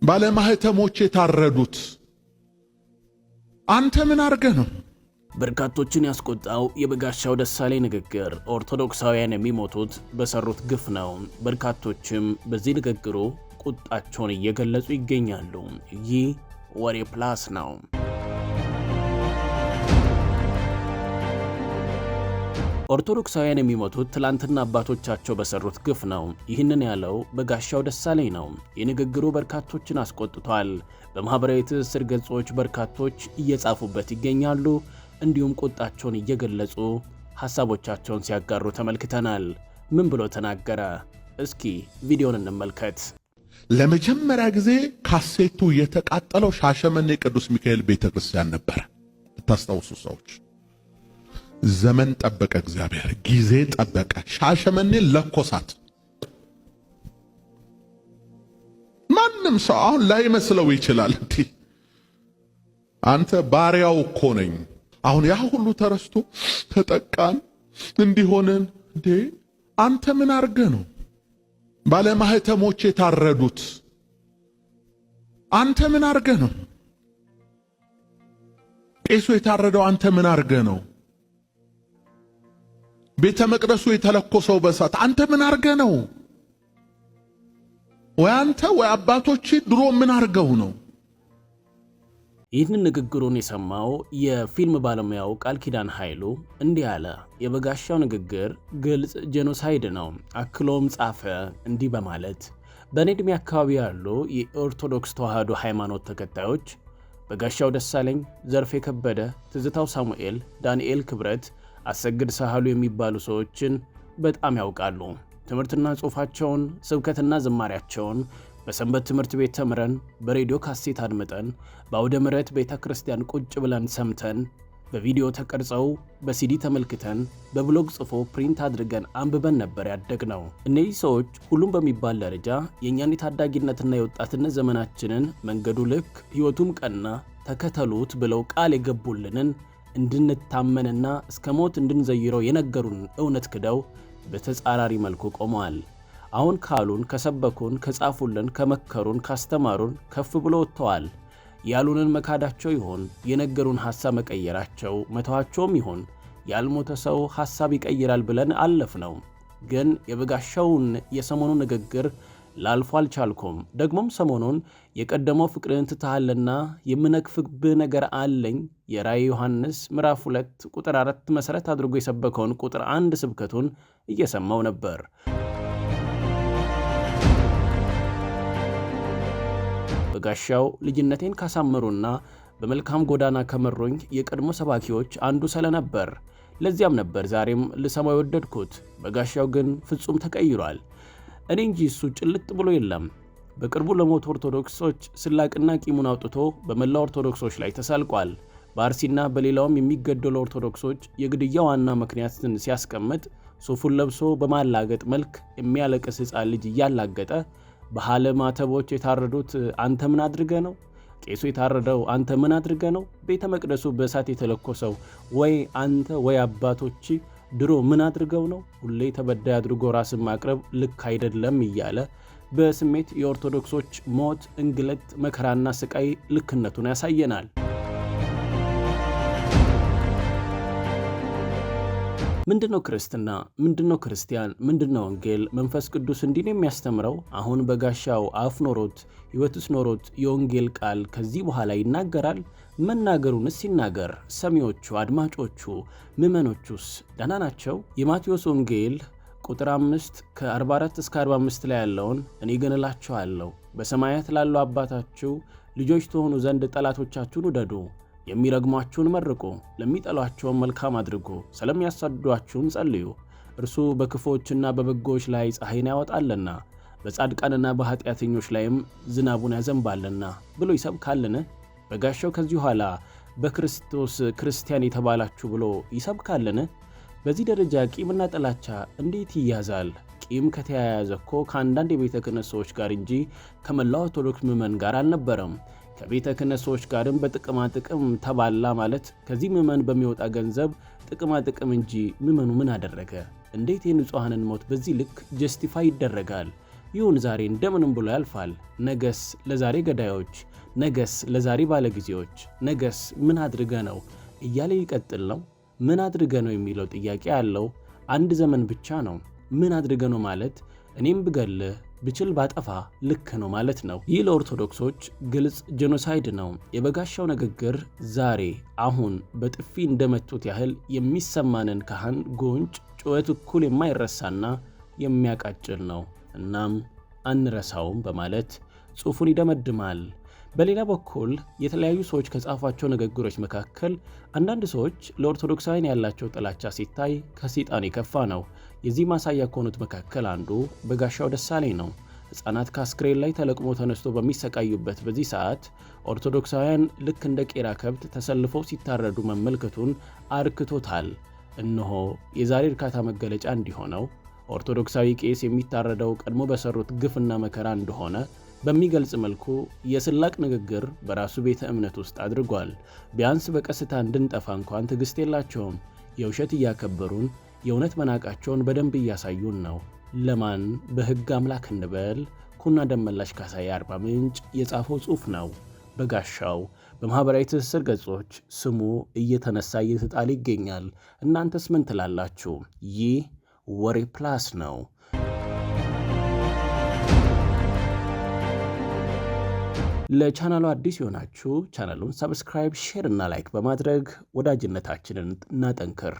ባለማህተሞች የታረዱት አንተ ምን አርገህ ነው? በርካቶችን ያስቆጣው የበጋሻው ደሳለኝ ንግግር ኦርቶዶክሳውያን የሚሞቱት በሰሩት ግፍ ነው። በርካቶችም በዚህ ንግግሩ ቁጣቸውን እየገለጹ ይገኛሉ። ይህ ወሬ ፕላስ ነው። ኦርቶዶክሳውያን የሚሞቱት ትላንትና አባቶቻቸው በሰሩት ግፍ ነው። ይህንን ያለው በጋሻው ደሳለኝ ነው። የንግግሩ በርካቶችን አስቆጥቷል። በማህበራዊ ትስስር ገጾች በርካቶች እየጻፉበት ይገኛሉ። እንዲሁም ቁጣቸውን እየገለጹ ሐሳቦቻቸውን ሲያጋሩ ተመልክተናል። ምን ብሎ ተናገረ? እስኪ ቪዲዮን እንመልከት። ለመጀመሪያ ጊዜ ካሴቱ የተቃጠለው ሻሸመኔ ቅዱስ ሚካኤል ቤተክርስቲያን ነበር። ታስታውሱ ሰዎች፣ ዘመን ጠበቀ፣ እግዚአብሔር ጊዜ ጠበቀ። ሻሸመኔ ለኮሳት። ማንም ሰው አሁን ላይመስለው ይችላል። አንተ ባሪያው እኮ ነኝ። አሁን ያ ሁሉ ተረስቶ ተጠቃን እንዲሆነን እንዴ? አንተ ምን አርገህ ነው? ባለማህተሞች የታረዱት አንተ ምን አርገህ ነው? ቄሱ የታረደው አንተ ምን አርገህ ነው? ቤተ መቅደሱ የተለኮሰው በሳት አንተ ምን አርገህ ነው? ወይ አንተ ወይ አባቶች ድሮ ምን አርገው ነው? ይህንን ንግግሩን የሰማው የፊልም ባለሙያው ቃል ኪዳን ኃይሉ እንዲህ አለ። የበጋሻው ንግግር ግልጽ ጄኖሳይድ ነው። አክሎም ጻፈ እንዲህ በማለት በእኔ ዕድሜ አካባቢ ያሉ የኦርቶዶክስ ተዋህዶ ሃይማኖት ተከታዮች በጋሻው ደሳለኝ፣ ዘርፌ ከበደ፣ ትዝታው ሳሙኤል፣ ዳንኤል ክብረት፣ አሰግድ ሳህሉ የሚባሉ ሰዎችን በጣም ያውቃሉ። ትምህርትና ጽሑፋቸውን፣ ስብከትና ዝማሪያቸውን በሰንበት ትምህርት ቤት ተምረን፣ በሬዲዮ ካሴት አድምጠን፣ በአውደ ምሕረት ቤተ ክርስቲያን ቁጭ ብለን ሰምተን፣ በቪዲዮ ተቀርጸው በሲዲ ተመልክተን፣ በብሎግ ጽፎ ፕሪንት አድርገን አንብበን ነበር ያደግነው። እነዚህ ሰዎች ሁሉም በሚባል ደረጃ የእኛን የታዳጊነትና የወጣትነት ዘመናችንን መንገዱ ልክ ሕይወቱም ቀና ተከተሉት ብለው ቃል የገቡልንን እንድንታመንና እስከ ሞት እንድንዘይረው የነገሩን እውነት ክደው በተጻራሪ መልኩ ቆመዋል። አሁን ካሉን፣ ከሰበኩን፣ ከጻፉልን፣ ከመከሩን፣ ካስተማሩን ከፍ ብሎ ወጥተዋል። ያሉንን መካዳቸው ይሆን? የነገሩን ሐሳብ መቀየራቸው መተዋቸውም ይሆን? ያልሞተ ሰው ሐሳብ ይቀይራል ብለን አለፍ ነው። ግን የበጋሻውን የሰሞኑ ንግግር ላልፎ አልቻልኩም። ደግሞም ሰሞኑን የቀደመው ፍቅርን ትተሃልና የምነክፍብህ ነገር አለኝ የራእየ ዮሐንስ ምዕራፍ 2 ቁጥር 4 መሠረት አድርጎ የሰበከውን ቁጥር 1 ስብከቱን እየሰማው ነበር። በጋሻው ልጅነቴን ካሳመሩና በመልካም ጎዳና ከመሮኝ የቀድሞ ሰባኪዎች አንዱ ስለነበር ለዚያም ነበር ዛሬም ልሰማው የወደድኩት። በጋሻው ግን ፍጹም ተቀይሯል። እኔ እንጂ እሱ ጭልጥ ብሎ የለም። በቅርቡ ለሞቱ ኦርቶዶክሶች ስላቅና ቂሙን አውጥቶ በመላ ኦርቶዶክሶች ላይ ተሳልቋል። በአርሲና በሌላውም የሚገደሉ ኦርቶዶክሶች የግድያ ዋና ምክንያትን ሲያስቀምጥ ሱፉን ለብሶ በማላገጥ መልክ የሚያለቅስ ሕፃን ልጅ እያላገጠ በሃለ ማተቦች የታረዱት አንተ ምን አድርገ ነው? ቄሱ የታረደው አንተ ምን አድርገ ነው? ቤተ መቅደሱ በእሳት የተለኮሰው ወይ አንተ ወይ አባቶች ድሮ ምን አድርገው ነው? ሁሌ ተበዳይ አድርጎ ራስን ማቅረብ ልክ አይደለም እያለ በስሜት የኦርቶዶክሶች ሞት፣ እንግልት፣ መከራና ስቃይ ልክነቱን ያሳየናል። ምንድነው ክርስትና? ምንድነው ክርስቲያን? ምንድነው ወንጌል? መንፈስ ቅዱስ እንዲህ ነው የሚያስተምረው? አሁን በጋሻው አፍ ኖሮት ሕይወትስ ኖሮት የወንጌል ቃል ከዚህ በኋላ ይናገራል? መናገሩንስ ይናገር። ሰሚዎቹ፣ አድማጮቹ፣ ምዕመኖቹስ ደህና ናቸው? የማቴዎስ ወንጌል ቁጥር 5 ከ44 እስከ 45 ላይ ያለውን እኔ ግን እላችኋለሁ በሰማያት ላለው አባታችሁ ልጆች ትሆኑ ዘንድ ጠላቶቻችሁን ውደዱ፣ የሚረግሟችሁን መርቁ፣ ለሚጠሏቸውን መልካም አድርጉ፣ ስለሚያሳድዷችሁም ጸልዩ። እርሱ በክፉዎችና በበጎዎች ላይ ፀሐይን ያወጣልና በጻድቃንና በኃጢአተኞች ላይም ዝናቡን ያዘንባልና ብሎ ይሰብካልን? በጋሻው ከዚህ ኋላ በክርስቶስ ክርስቲያን የተባላችሁ ብሎ ይሰብካልን? በዚህ ደረጃ ቂምና ጥላቻ እንዴት ይያዛል? ቂም ከተያያዘ እኮ ከአንዳንድ የቤተ ክህነት ሰዎች ጋር እንጂ ከመላው ኦርቶዶክስ ምዕመን ጋር አልነበረም። ከቤተ ክህነት ሰዎች ጋርም በጥቅማ ጥቅም ተባላ ማለት ከዚህ ምዕመን በሚወጣ ገንዘብ ጥቅማ ጥቅም እንጂ ምዕመኑ ምን አደረገ? እንዴት የንጹሐንን ሞት በዚህ ልክ ጀስቲፋይ ይደረጋል? ይሁን ዛሬ እንደምንም ብሎ ያልፋል። ነገስ ለዛሬ ገዳዮች፣ ነገስ ለዛሬ ባለጊዜዎች፣ ነገስ ምን አድርገ ነው እያለ ይቀጥል ነው። ምን አድርገ ነው የሚለው ጥያቄ ያለው አንድ ዘመን ብቻ ነው። ምን አድርገ ነው ማለት እኔም ብገልህ ብችል ባጠፋ ልክ ነው ማለት ነው። ይህ ለኦርቶዶክሶች ግልጽ ጄኖሳይድ ነው። የበጋሻው ንግግር ዛሬ አሁን በጥፊ እንደመቱት ያህል የሚሰማንን ካህን ጉንጭ ጩኸት እኩል የማይረሳና የሚያቃጭል ነው። እናም አንረሳውም በማለት ጽሑፉን ይደመድማል። በሌላ በኩል የተለያዩ ሰዎች ከጻፏቸው ንግግሮች መካከል አንዳንድ ሰዎች ለኦርቶዶክሳውያን ያላቸው ጥላቻ ሲታይ ከሰይጣን የከፋ ነው። የዚህ ማሳያ ከሆኑት መካከል አንዱ በጋሻው ደሳለኝ ነው። ሕፃናት ከአስክሬን ላይ ተለቅሞ ተነስቶ በሚሰቃዩበት በዚህ ሰዓት ኦርቶዶክሳውያን ልክ እንደ ቄራ ከብት ተሰልፈው ሲታረዱ መመልከቱን አርክቶታል። እነሆ የዛሬ እርካታ መገለጫ እንዲሆነው ኦርቶዶክሳዊ ቄስ የሚታረደው ቀድሞ በሰሩት ግፍና መከራ እንደሆነ በሚገልጽ መልኩ የስላቅ ንግግር በራሱ ቤተ እምነት ውስጥ አድርጓል። ቢያንስ በቀስታ እንድንጠፋ እንኳን ትዕግስት የላቸውም። የውሸት እያከበሩን የእውነት መናቃቸውን በደንብ እያሳዩን ነው። ለማን በሕግ አምላክ እንበል? ኩና ደመላሽ ካሳዬ አርባ ምንጭ የጻፈው ጽሑፍ ነው። በጋሻው በማኅበራዊ ትስስር ገጾች ስሙ እየተነሳ እየተጣለ ይገኛል። እናንተስ ምን ትላላችሁ? ይህ ወሬ ፕላስ ነው። ለቻናሉ አዲስ የሆናችሁ ቻናሉን ሰብስክራይብ፣ ሼር እና ላይክ በማድረግ ወዳጅነታችንን እናጠንክር።